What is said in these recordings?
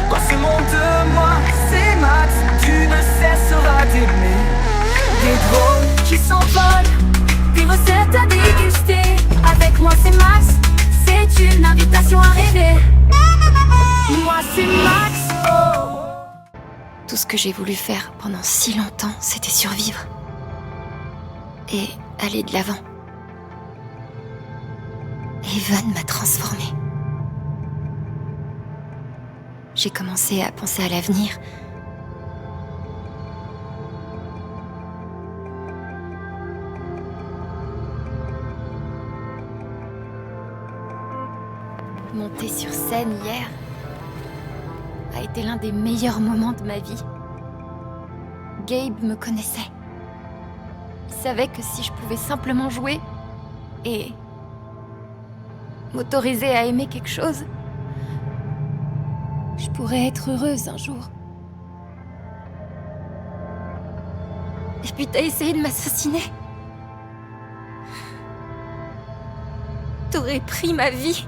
Quoi ce monde de moi, c'est Max. Tu ne cesseras d'aimer. Des drones qui s'envolent, des recettes à déguster. Avec moi c'est Max, c'est une invitation à rêver. Moi c'est Max, oh. Tout ce que j'ai voulu faire pendant si longtemps, c'était survivre. Et aller de l'avant. Evan m'a transformée. J'ai commencé à penser à l'avenir. Monter sur scène hier a été l'un des meilleurs moments de ma vie. Gabe me connaissait. Il savait que si je pouvais simplement jouer et m'autoriser à aimer quelque chose, je pourrais être heureuse un jour. Et puis t'as essayé de m'assassiner. T'aurais pris ma vie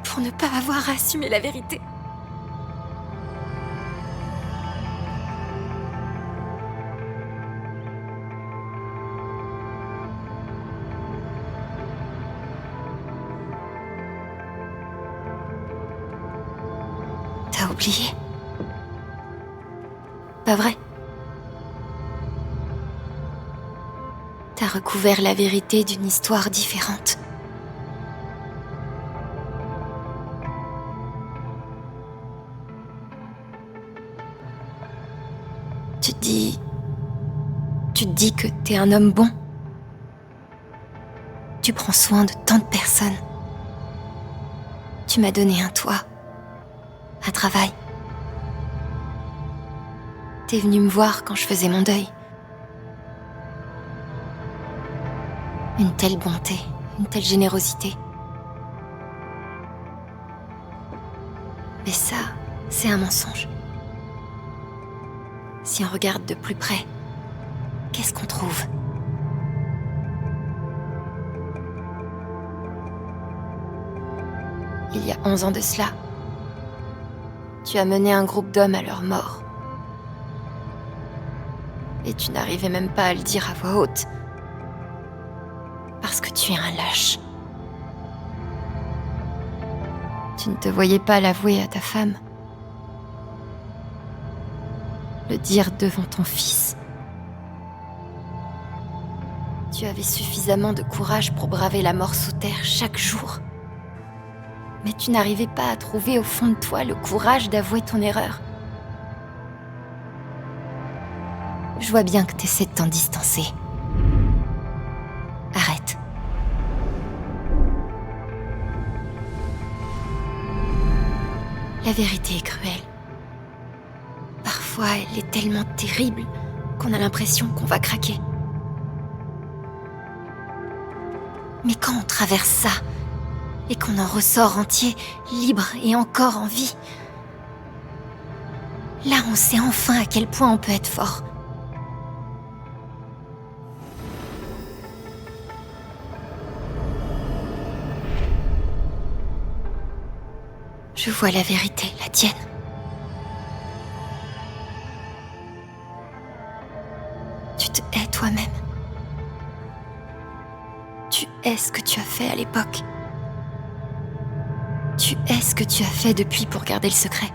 pour ne pas avoir à assumer la vérité. T'as oublié? Pas vrai? T'as recouvert la vérité d'une histoire différente. Tu te dis que t'es un homme bon. Tu prends soin de tant de personnes. Tu m'as donné un toit, un travail. T'es venu me voir quand je faisais mon deuil. Une telle bonté, une telle générosité. Mais ça, c'est un mensonge. Si on regarde de plus près, qu'est-ce qu'on trouve? Il y a 11 ans de cela, tu as mené un groupe d'hommes à leur mort. Et tu n'arrivais même pas à le dire à voix haute. Parce que tu es un lâche. Tu ne te voyais pas l'avouer à ta femme. Le dire devant ton fils. Tu avais suffisamment de courage pour braver la mort sous terre chaque jour. Mais tu n'arrivais pas à trouver au fond de toi le courage d'avouer ton erreur. Je vois bien que tu essaies de t'en distancer. Arrête. La vérité est cruelle. Parfois, elle est tellement terrible qu'on a l'impression qu'on va craquer. Mais quand on traverse ça, et qu'on en ressort entier, libre et encore en vie, là on sait enfin à quel point on peut être fort. Je vois la vérité, la tienne. Tu te hais toi-même. Tu hais ce que tu as fait à l'époque. Tu hais ce que tu as fait depuis pour garder le secret.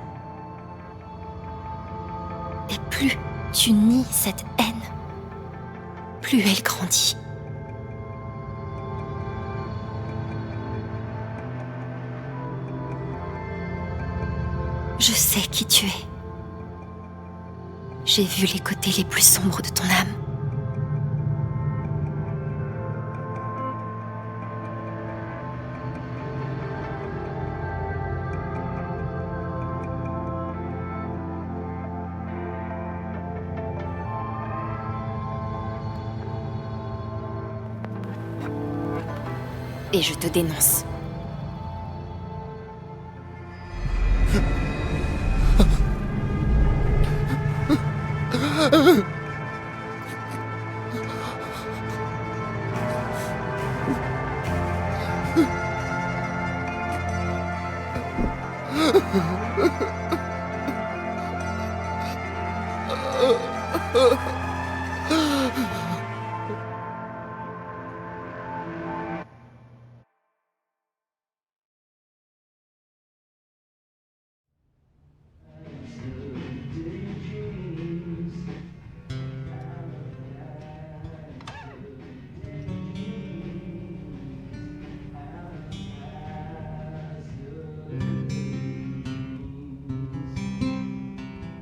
Et plus tu nies cette haine, plus elle grandit. Je sais qui tu es. J'ai vu les côtés les plus sombres de ton âme. Et je te dénonce.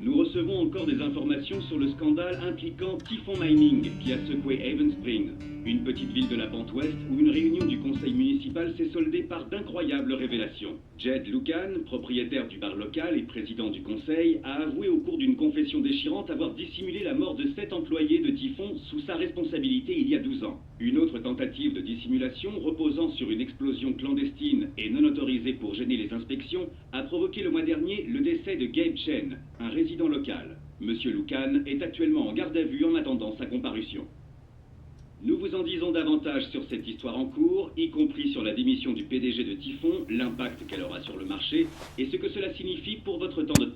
Nous recevons encore des informations sur le scandale impliquant Typhon Mining qui a secoué Haven Springs, une petite ville de la pente ouest où une réunion du conseil municipal s'est soldée par d'incroyables révélations. Jed Lucan, propriétaire du bar local et président du conseil, a avoué au cours d'une confession déchirante avoir dissimulé la mort de 7 employés de Typhon sous sa responsabilité il y a 12 ans. Une autre tentative de dissimulation reposant sur une explosion clandestine et non autorisée pour gêner les inspections a provoqué le mois dernier le décès de Gabe Chen, un résident local. Monsieur Lucan est actuellement en garde à vue en attendant sa comparution. Nous vous en disons davantage sur cette histoire en cours, y compris sur la démission du PDG de Typhon, l'impact qu'elle aura sur le marché et ce que cela signifie pour votre temps de...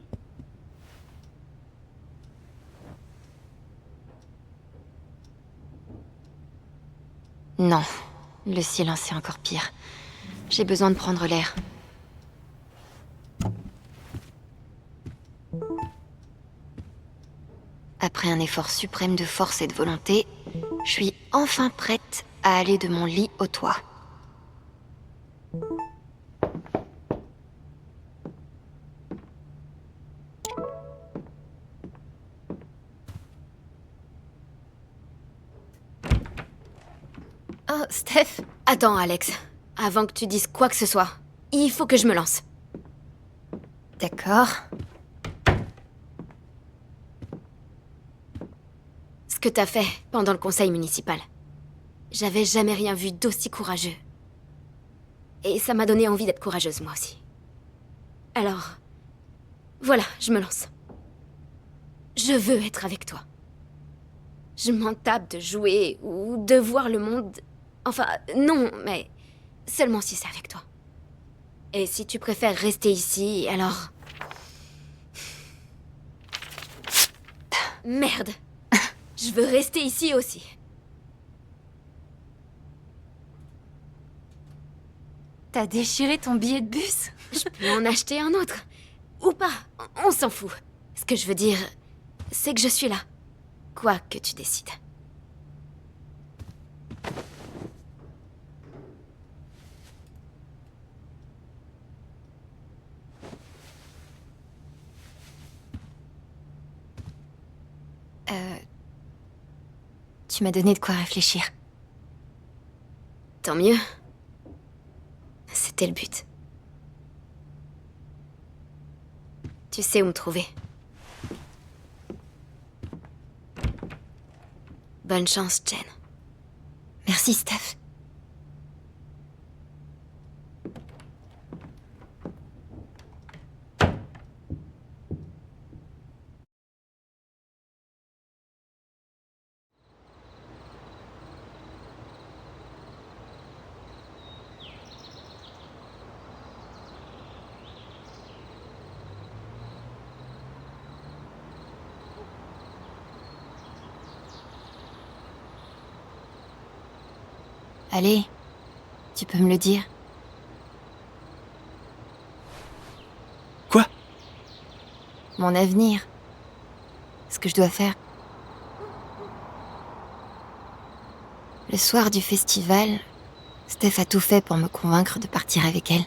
Non, le silence est encore pire. J'ai besoin de prendre l'air. Après un effort suprême de force et de volonté, je suis enfin prête à aller de mon lit au toit. Oh, Steph! Attends, Alex. Avant que tu dises quoi que ce soit, il faut que je me lance. D'accord. Ce que t'as fait pendant le conseil municipal. J'avais jamais rien vu d'aussi courageux. Et ça m'a donné envie d'être courageuse, moi aussi. Alors... voilà, je me lance. Je veux être avec toi. Je m'en tape de jouer ou de voir le monde... Enfin, non, mais... seulement si c'est avec toi. Et si tu préfères rester ici, alors... Merde! Je veux rester ici aussi. T'as déchiré ton billet de bus? Je peux en acheter un autre. Ou pas, on s'en fout. Ce que je veux dire, c'est que je suis là. Quoi que tu décides. Tu m'as donné de quoi réfléchir. Tant mieux. C'était le but. Tu sais où me trouver. Bonne chance, Jen. Merci, Steph. Allez, tu peux me le dire. Quoi? Mon avenir. Ce que je dois faire. Le soir du festival, Steph a tout fait pour me convaincre de partir avec elle.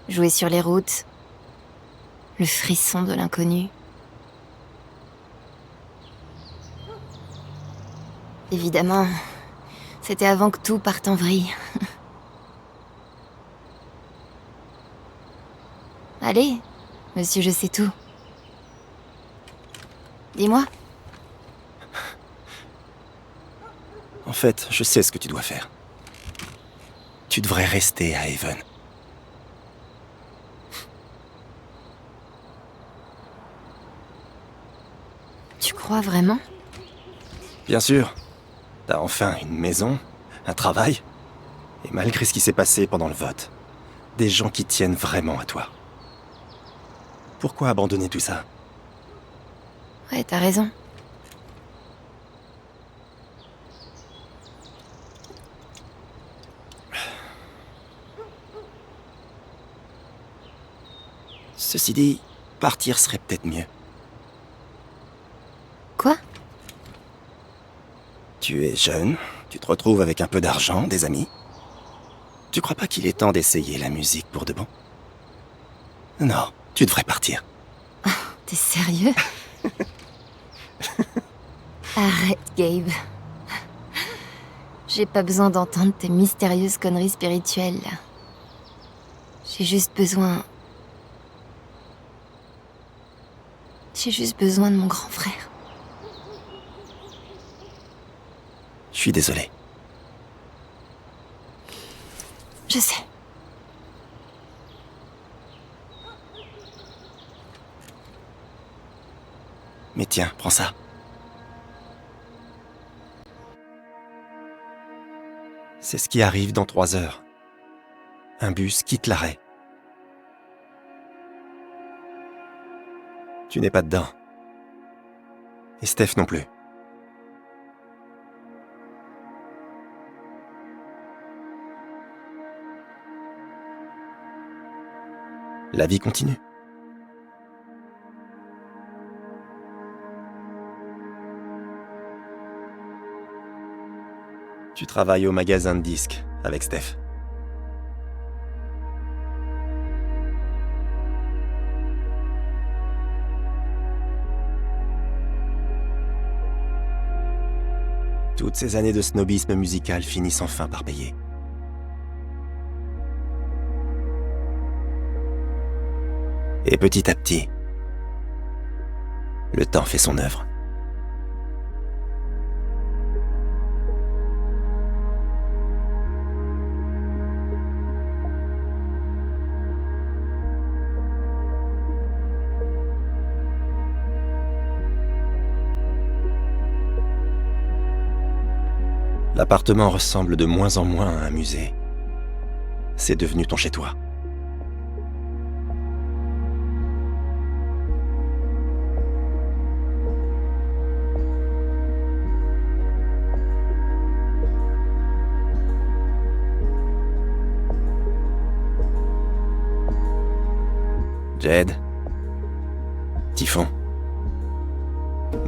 Jouer sur les routes, le frisson de l'inconnu. Évidemment, c'était avant que tout parte en vrille. Allez, monsieur, je sais tout. Dis-moi. En fait, je sais ce que tu dois faire. Tu devrais rester à Haven. Tu crois vraiment? Bien sûr. T'as enfin une maison, un travail. Et malgré ce qui s'est passé pendant le vote, Des gens qui tiennent vraiment à toi. Pourquoi abandonner tout ça? Ouais, t'as raison. Ceci dit, partir serait peut-être mieux. Quoi? Tu es jeune, tu te retrouves avec un peu d'argent, des amis. Tu crois pas qu'il est temps d'essayer la musique pour de bon? Non, tu devrais partir. T'es sérieux? Arrête, Gabe. J'ai pas besoin d'entendre tes mystérieuses conneries spirituelles, là. J'ai juste besoin de mon grand frère. Je suis désolé. Je sais. Mais tiens, prends ça. C'est ce qui arrive dans 3 heures. Un bus quitte l'arrêt. Tu n'es pas dedans. Et Steph non plus. La vie continue. Tu travailles au magasin de disques avec Steph. Toutes ces années de snobisme musical finissent enfin par payer. Et petit à petit, le temps fait son œuvre. L'appartement ressemble de moins en moins à un musée. C'est devenu ton chez-toi. Jed, Typhon,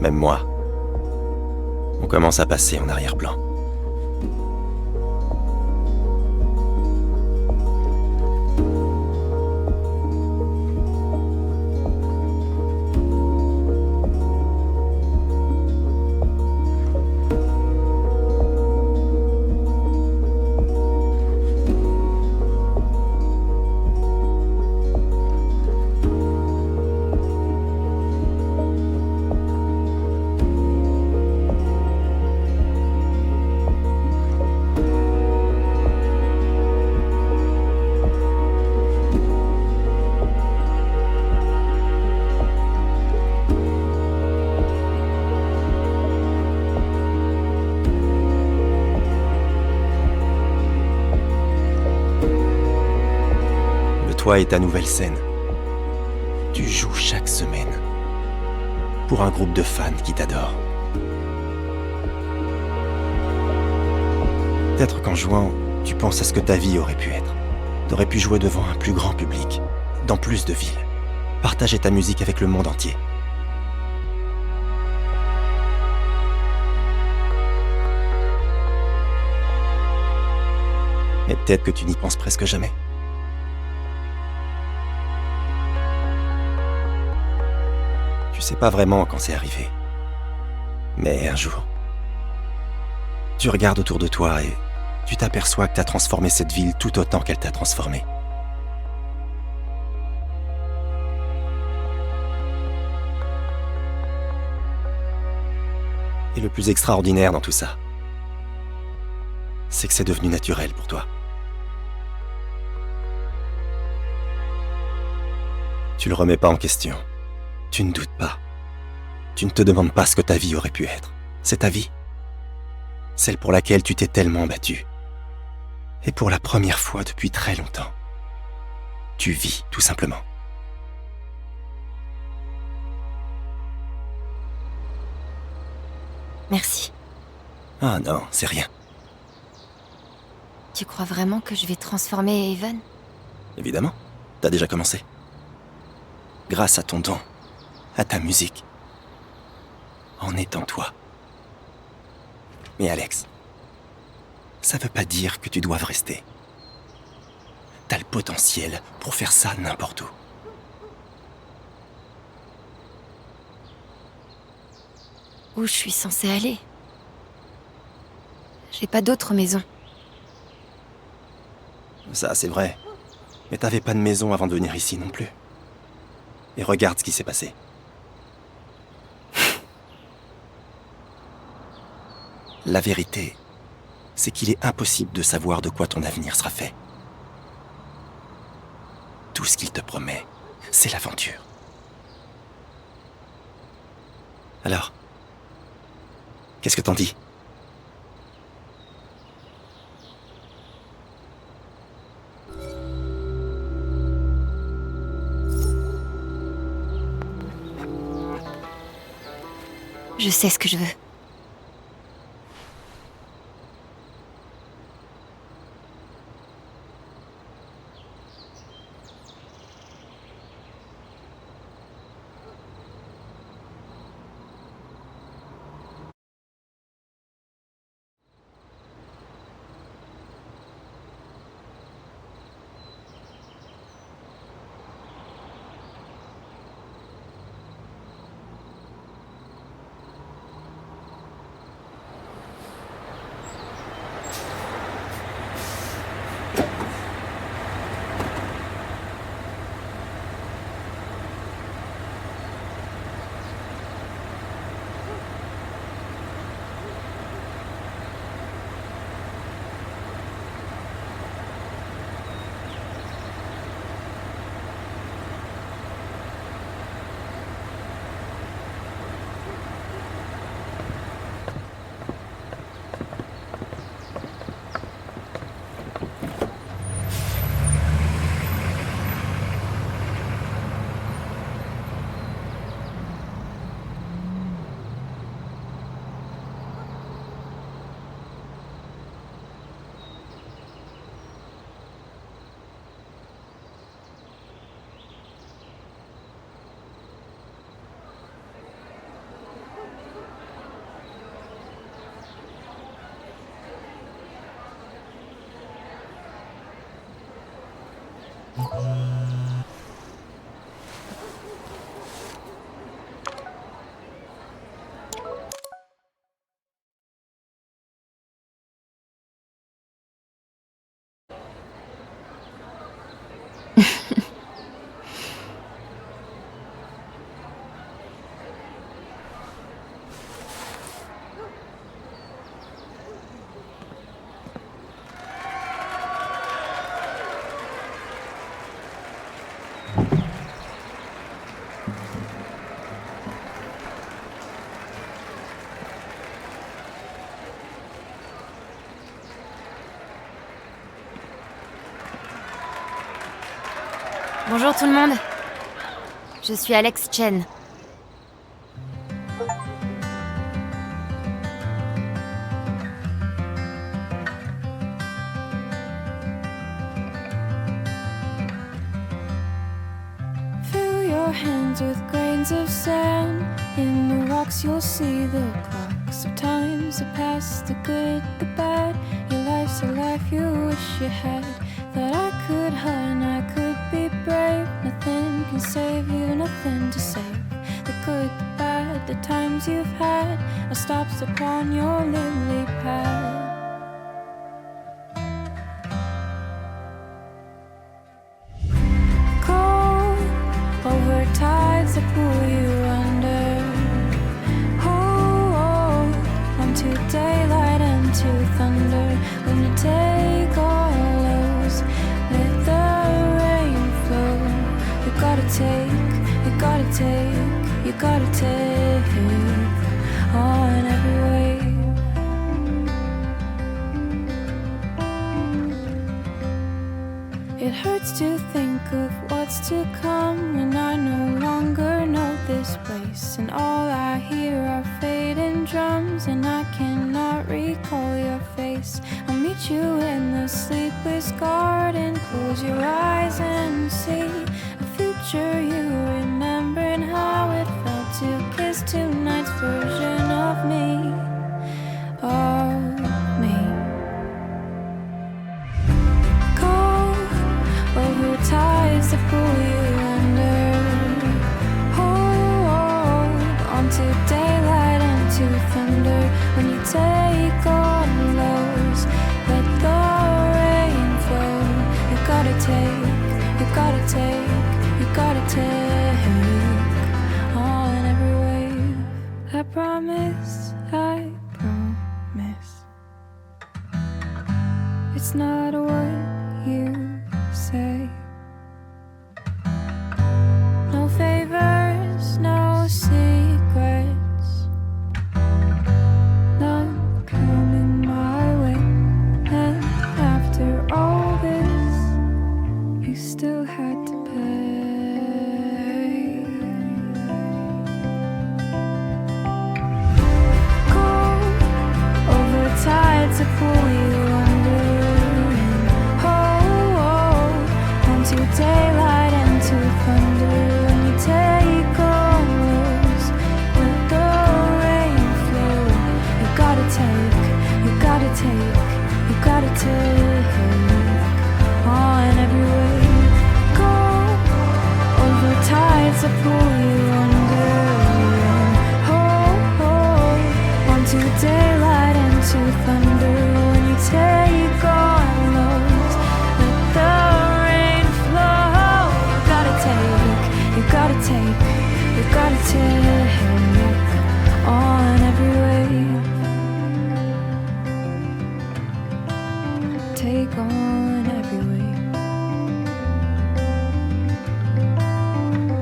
même moi, on commence à passer en arrière-plan. Toi et ta nouvelle scène. Tu joues chaque semaine. Pour un groupe de fans qui t'adorent. Peut-être qu'en jouant, tu penses à ce que ta vie aurait pu être. T'aurais pu jouer devant un plus grand public, dans plus de villes. Partager ta musique avec le monde entier. Mais peut-être que tu n'y penses presque jamais. Tu sais pas vraiment quand c'est arrivé. Mais un jour, tu regardes autour de toi et tu t'aperçois que t'as transformé cette ville tout autant qu'elle t'a transformé. Et le plus extraordinaire dans tout ça, c'est que c'est devenu naturel pour toi. Tu le remets pas en question. Tu ne doutes pas. Tu ne te demandes pas ce que ta vie aurait pu être. C'est ta vie. Celle pour laquelle tu t'es tellement battu. Et pour la première fois depuis très longtemps, Tu vis, tout simplement. Merci. Ah non, c'est rien. Tu crois vraiment que je vais transformer Haven? Évidemment, t'as déjà commencé. Grâce à ton don, à ta musique, en étant toi. Mais Alex, ça veut pas dire que tu doives rester. T'as le potentiel pour faire ça n'importe où. Où je suis censée aller? J'ai pas d'autre maison. Ça, c'est vrai. Mais t'avais pas de maison avant de venir ici non plus. Et regarde ce qui s'est passé. La vérité, c'est qu'il est impossible de savoir de quoi ton avenir sera fait. Tout ce qu'il te promet, c'est l'aventure. Alors, qu'est-ce que t'en dis ? Je sais ce que je veux. Bonjour tout le monde. Je suis Alex Chen. Fill your hands with grains of sand. In the rocks you'll see the clocks of times, the past, the good, the bad. Your life's a life you wish you had. Thought I could hide, I could be brave. Nothing can save you, nothing to save. The good, the bad, the times you've had are stops upon your lily pad. Cold over tides that pull you under. Hold onto daylight and to thunder. When you take all those, let the rain flow. You gotta take, you gotta take, you gotta take on every wave. It hurts to think of what's to come when I no longer know this place. And all I hear are fading drums, and I cannot recall your face. I'll meet you in the sleepless garden. Close your eyes and see a future you remember, and how it felt to kiss tonight's version of me. Of me. Over tides to pull you under. Hold on to daylight and to thunder. When you take on lows, let the rain flow. You gotta take, you gotta take, you gotta take on every wave. I promise, I promise. It's not what you say. No favors, no secrets, none coming my way. And after all this, you still had to pay. Go over tides to pull you under. To daylight and to thunder. When you take on those, let the rain flow. You gotta take, you gotta take, you gotta take on every wave. Go over tides to pull you under. Hold on to daylight and to thunder. When you take on those, let the you gotta take, you gotta take on every wave. Take on every wave.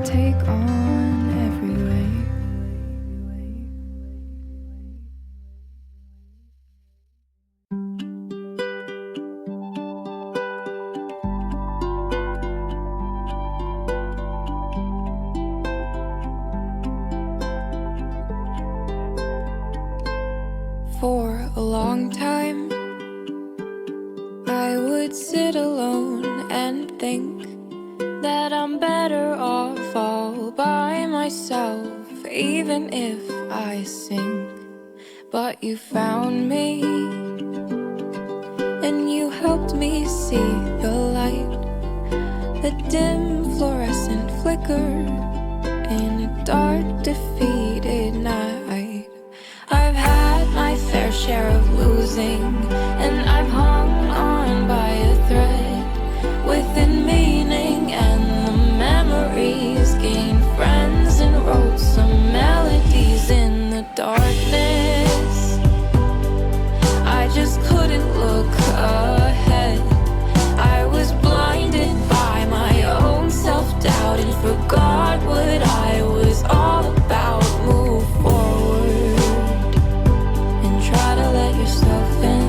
Take on every wave. For a long time, I would sit alone and think that I'm better off all by myself, even if I sink. But you found me, and you helped me see the light, the dim fluorescent flicker in a dark, defeated night. I've had my fair share of losing, and I've hung on by a thread within meaning, and the memories gained friends and wrote some melodies in the darkness. I just couldn't look ahead. I was blinded by my own self-doubt and forgot what I was all about. Move forward, try to let yourself in.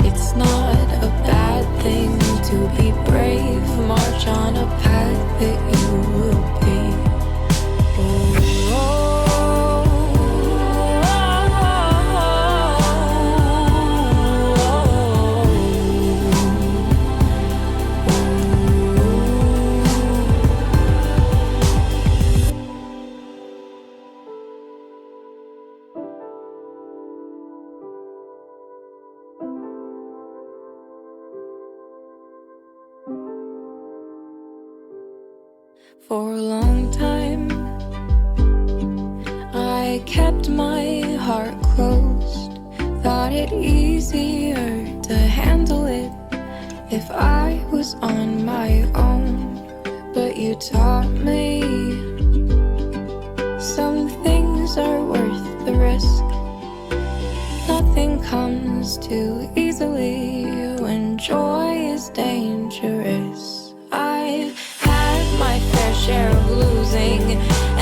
It's not a bad thing to be brave. March on a path that you will be. For a long time, I kept my heart closed. Thought it easier to handle it if I was on my own. But you taught me some things are worth the risk. Nothing comes too easily when joy is dangerous. I've had my fair share of losing,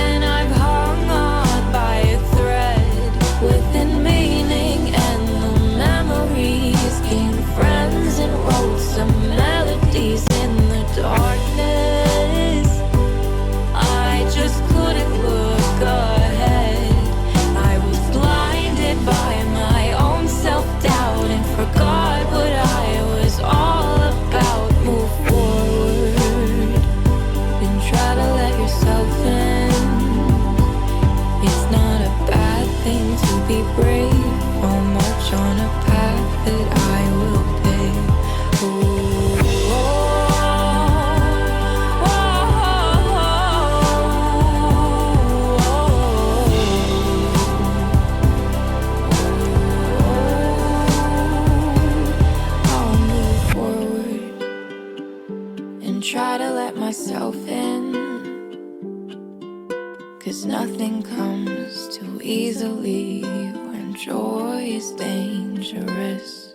and I've hung on by a thread within meaning, and the memories gained friends and wrote some melody yourself in. It's not a bad thing to be brave. I'll march on a path that I will pave. I'll move forward and try to let myself in. 'Cause nothing comes too easily when joy is dangerous.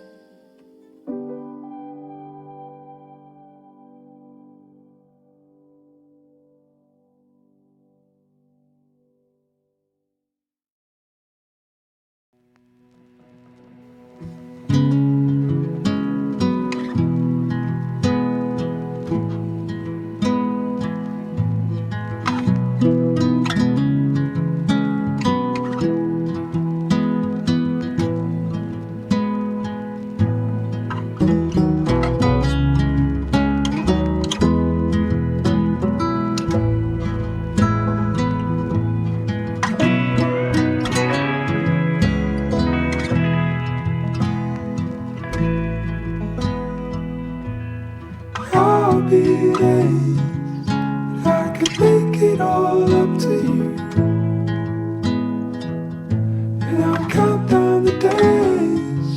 I'll be late, I could make it all up to you. And I'll count down the days,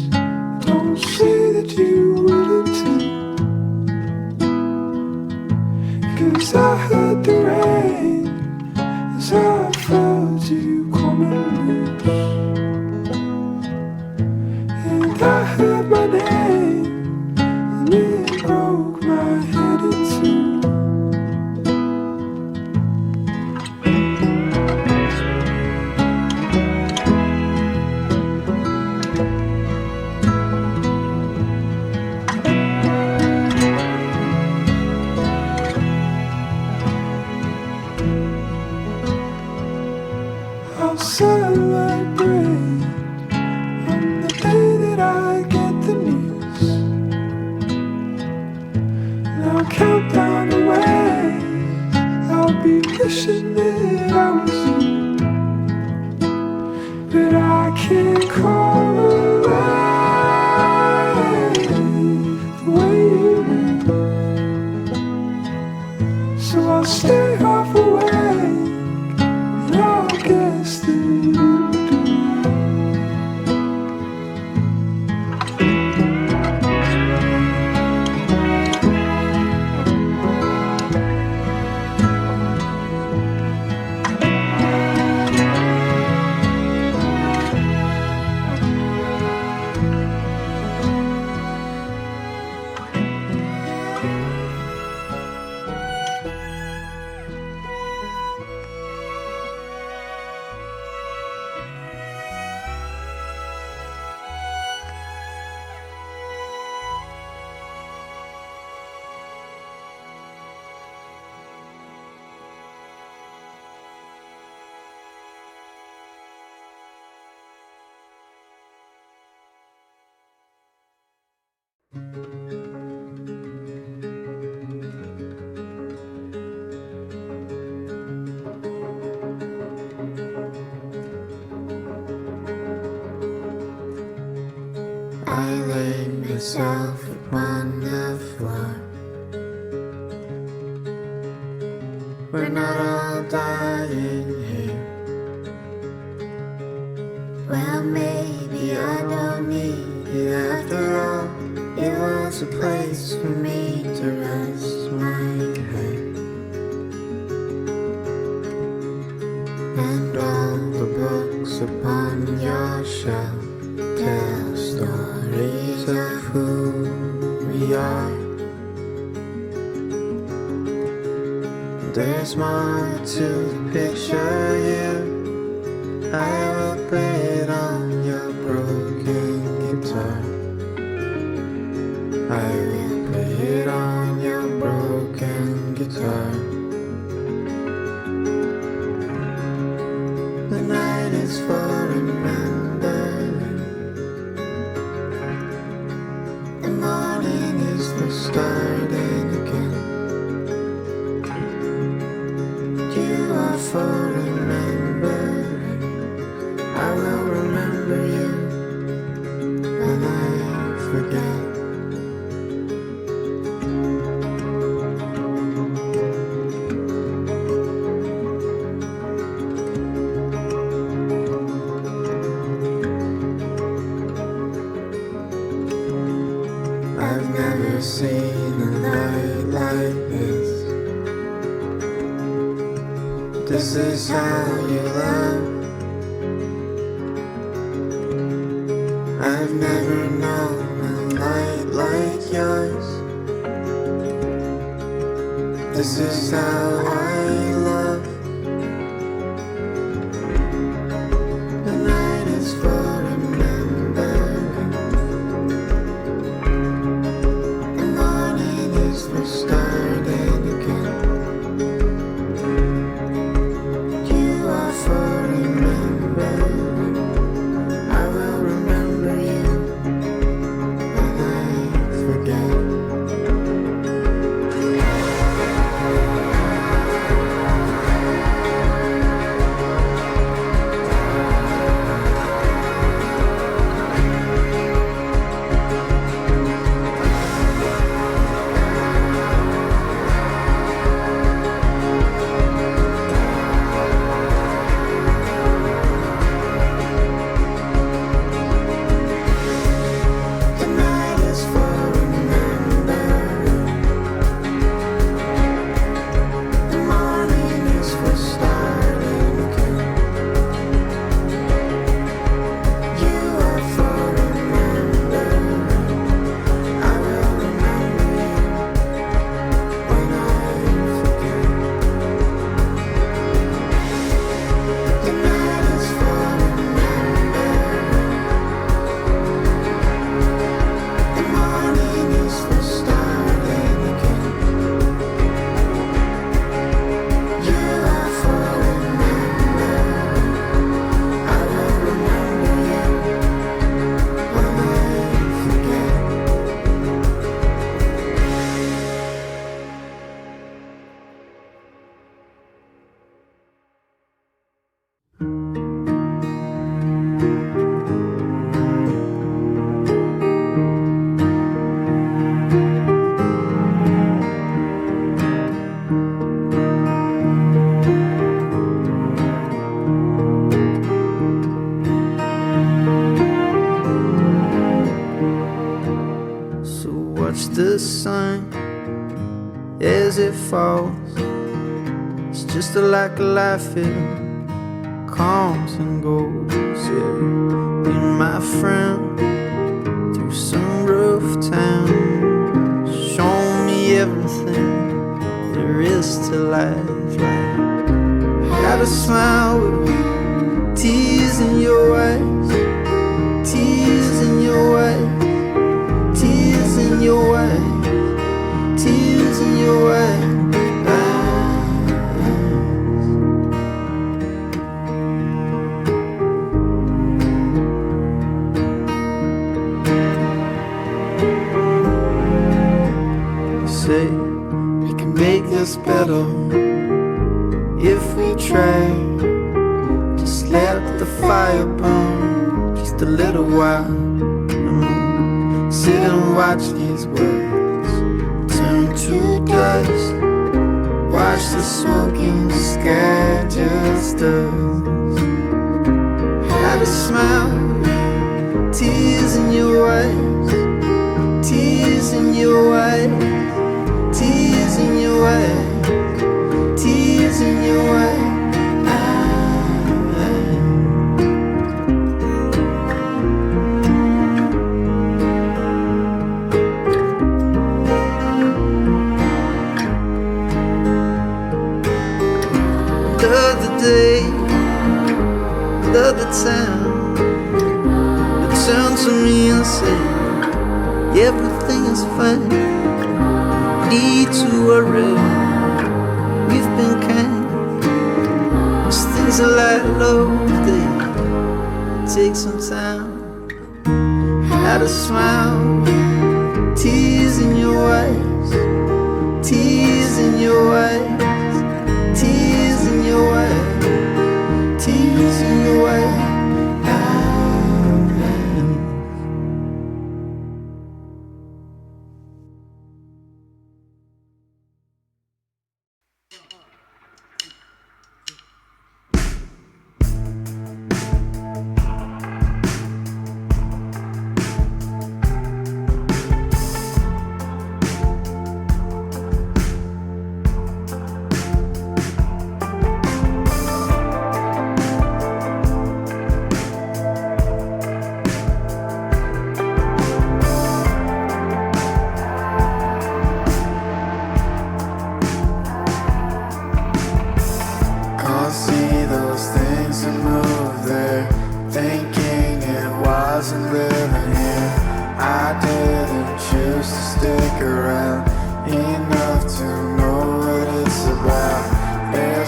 don't say that you wouldn't too. 'Cause I heard the rain as I felt you coming loose. And I heard my name and it broke my head in two. I'll celebrate on the day that I get the news. And I'll count down the ways I'll be wishing that I was you. But I can't call away the way you move. So I'll stay half awake and I'll guess that you do. I laid myself upon the floor. We're not all dying here. Well, maybe I don't need it after all. It was a place for me to rest my head. And all the books upon your shelf tell stories of who we are. There's more to the picture here. I will play it on your broken guitar. I will play it on your broken guitar. The night is for remembering. The morning is for starting again. for remembering. I will remember you when I forget. I've never seen a night like this. This is how you love. I've never known a light like yours. This is how I love. The night is for remembering. The morning is for starting again. You are for remembering. I will remember you when I forget. The night is for remembering. The morning is for starting again. You are for remembering. I will remember you when I forget. The night is for remembering. The morning is for starting again. You are for remembering. I will remember you when I forget. So watch the sun as it falls. It's just like life, it comes and goes. Yeah, been my friend through some rough times. Show me everything there is to life. Like, got a smile with tears in your eyes, tears in your eyes. Tears in your eyes, tears in your eyes. You say we can make this better if we try. Just let the fire burn just a little while. Sit and watch these words turn to dust. Watch the smoke in the sky just us. Had a smile, tears in your eyes, tears in your eyes, tears in your eyes, tears in your eyes. Another time, you turn to me and say everything is fine. Need to worry, we've been kind. Those things are like love, they take some time. Had a smile, tears in your eyes, tears in your eyes, tears in your eyes.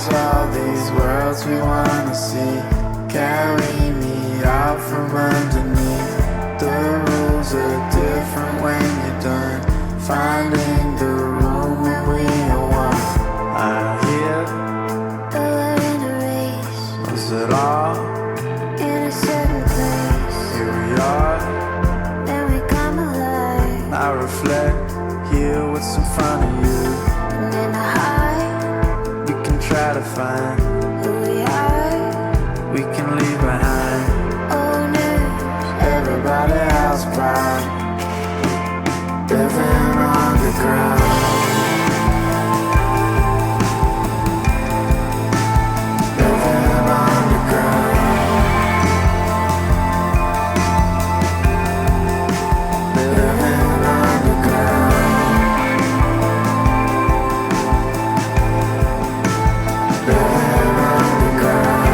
There's all these worlds we wanna see. Carry me out from underneath. The rules are different when you're done. Finding the room where we are one. I hear But we're in a race, was it all? in a certain place. Here we are. Then we come alive. I reflect here what's in front of you. And in the high, We can try to find who we are. we can leave behind. Owners, Everybody else proud. Living underground. Living underground. Living underground. Living underground.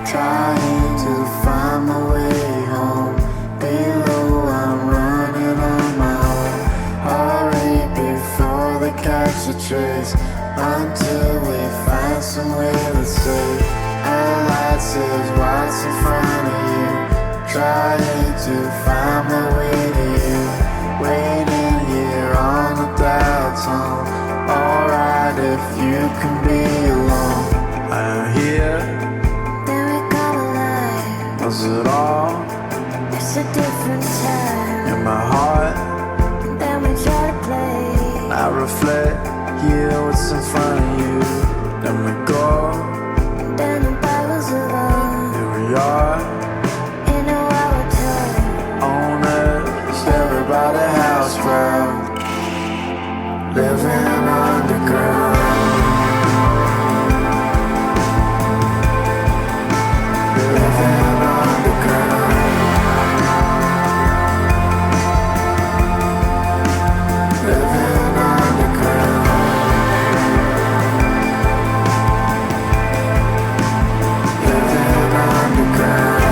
Trying to find my way home. Below, I'm running on my own. Hurry before they catch a trace. Until we find somewhere that's safe. A light says what's in front of you. Trying to find my way to you. Waiting here on the dial tone. Alright if you can be alone. I hear. then we come alive. Was it all It's a different time. in my heart? And then we try to play. I reflect, hear what's in front of you. Then we go, And then the battles are on. here we are. In a wild time. Owners, everybody house proud. Living underground. Living underground. Living underground. Living underground.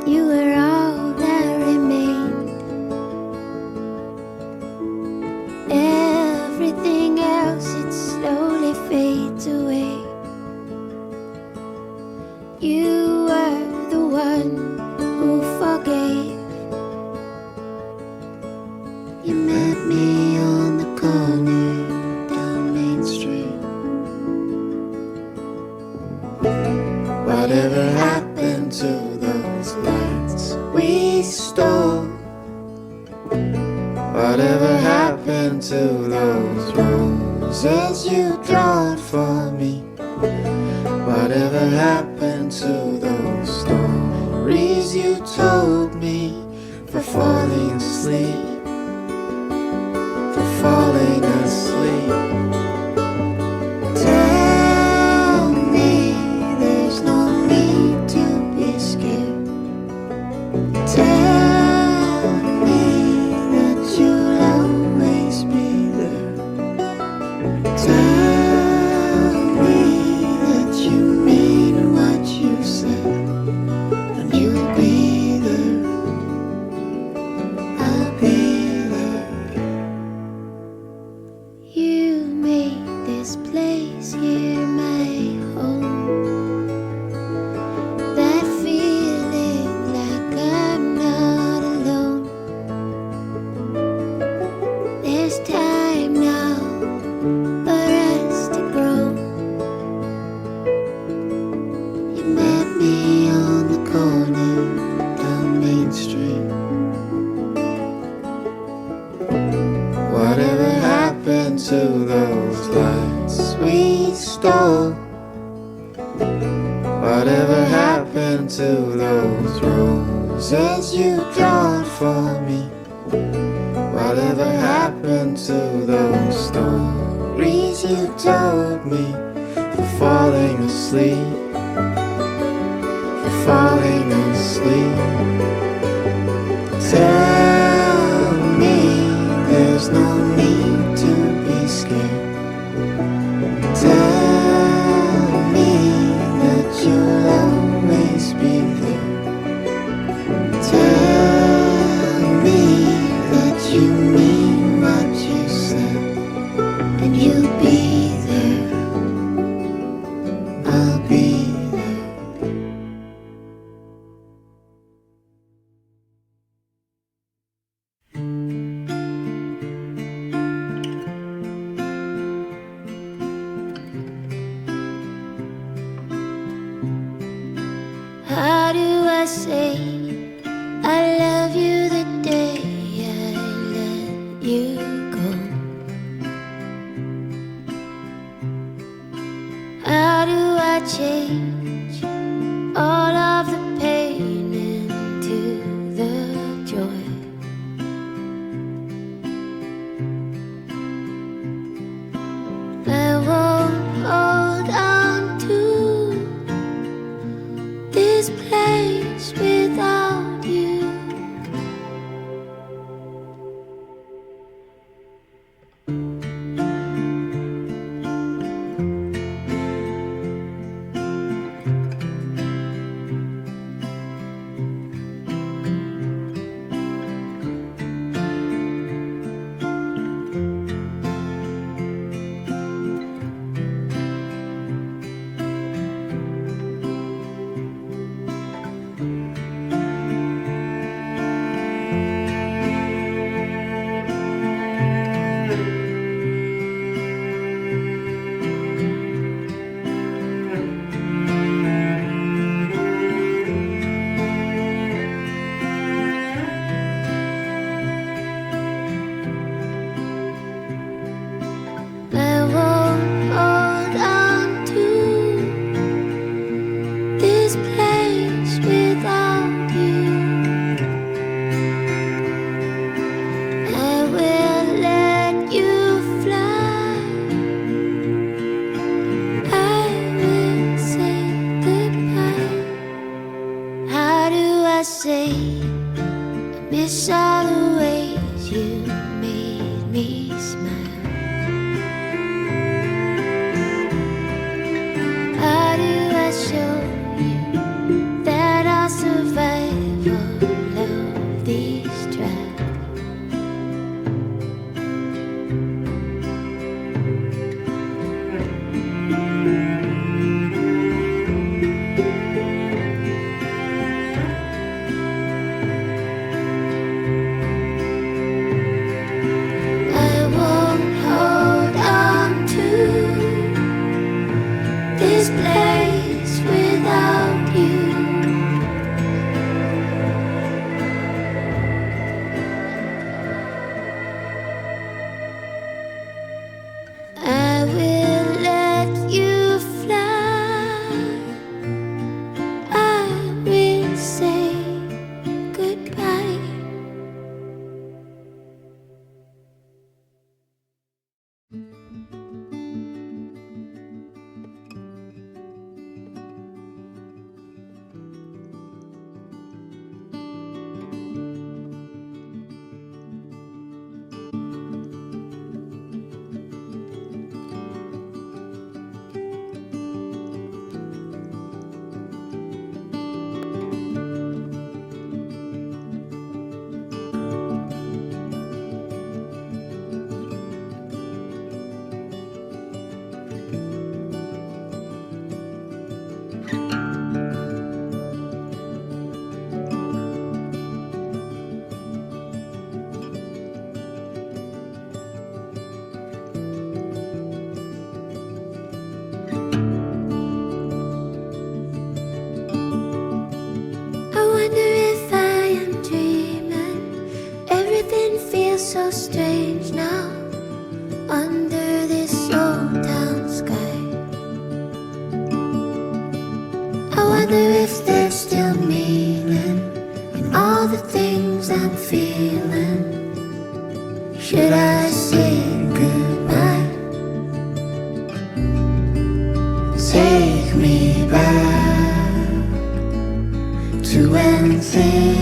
You were all that remained. Everything else, it slowly fades away. You were the one who forgave. You met me on the corner down Main Street. Whatever happened to those lights we stole? Whatever happened to those roses you drawed for me? Whatever happened to those stories you told me for falling asleep? asleep, for falling asleep. Tell me there's no need to be scared. Tell me that you'll always be there. Tell me that you mean what you said, and you'll be there. I'll be there. You made this place here my home. That feeling like I'm not alone. There's time now for us to grow. You met me on the corner down Main Street. Whatever happened to those lights we stole? Whatever happened to those roses you brought for me? Whatever happened to those stories you told me? For falling asleep, for falling asleep. Tell me there's no need to be scared. Tell me that you'll always be there. Tell me that you mean what you said, and you'll be there. I'll be there. How do I say I love you the day I let you go? How do I change all of the pain into the joy? I won't hold on to this place without so strange now under this old town sky. I wonder if there's still meaning in all the things I'm feeling. Should I say goodbye? Take me back to when things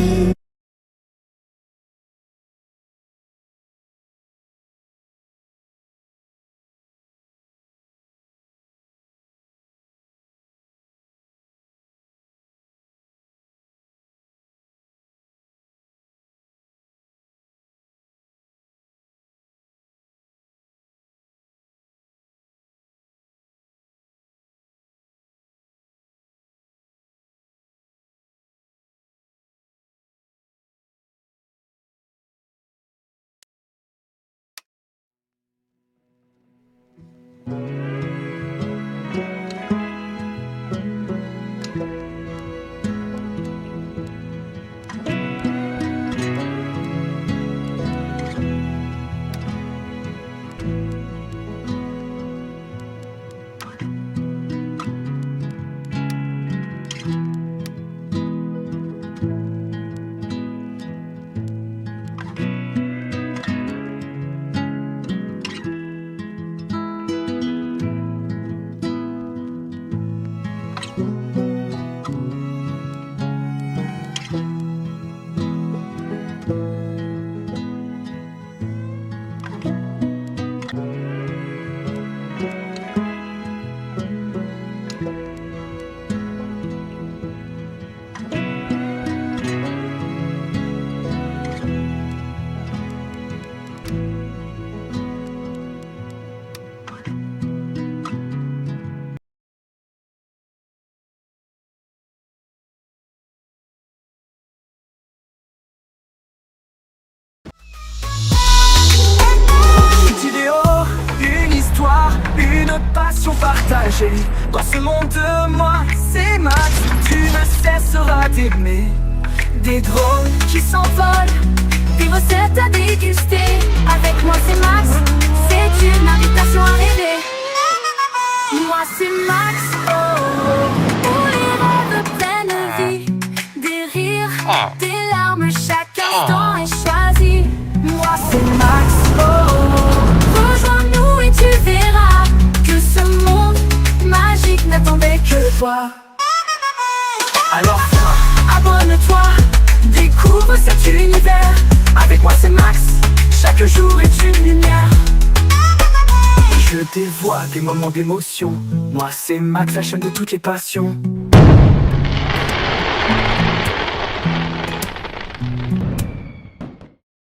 passion partagée. Dans ce monde de moi, c'est Max. Tu ne cesseras d'aimer. Des drones qui s'envolent, des recettes à déguster. Avec moi, c'est Max. C'est une invitation à rêver. Moi, c'est Max. Oh, oh. Où les rêves prennent vie. Des rires, des larmes, chaque instant est choisi. Moi, c'est Max. Oh, oh. Rejoins-nous et tu verras que ce monde magique n'attendait que toi. Alors viens, abonne-toi, découvre cet univers. Avec moi c'est Max, chaque jour est une lumière. Je dévoile des moments d'émotion. Moi c'est Max, la chaîne de toutes les passions.